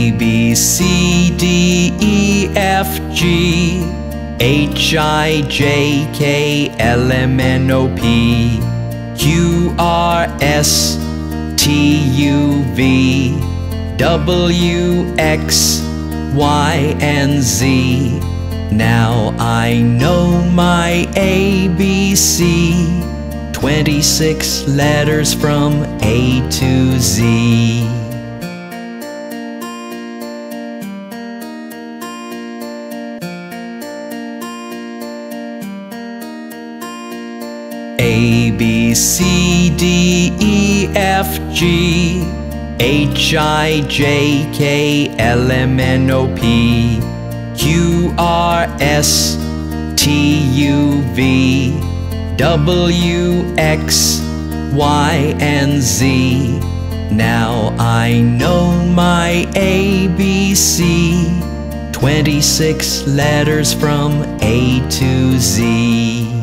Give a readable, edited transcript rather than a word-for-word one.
A, B, C, D, E, F, G, H, I, J, K, L, M, N, O, P, Q, R, S, T, U, V, W, X, Y, and Z. Now I know my ABC, 26 letters from A to Z. A, B, C, D, E, F, G, H, I, J, K, L, M, N, O, P, Q, R, S, T, U, V, W, X, Y, and Z. Now I know my ABC, 26 letters from A to Z.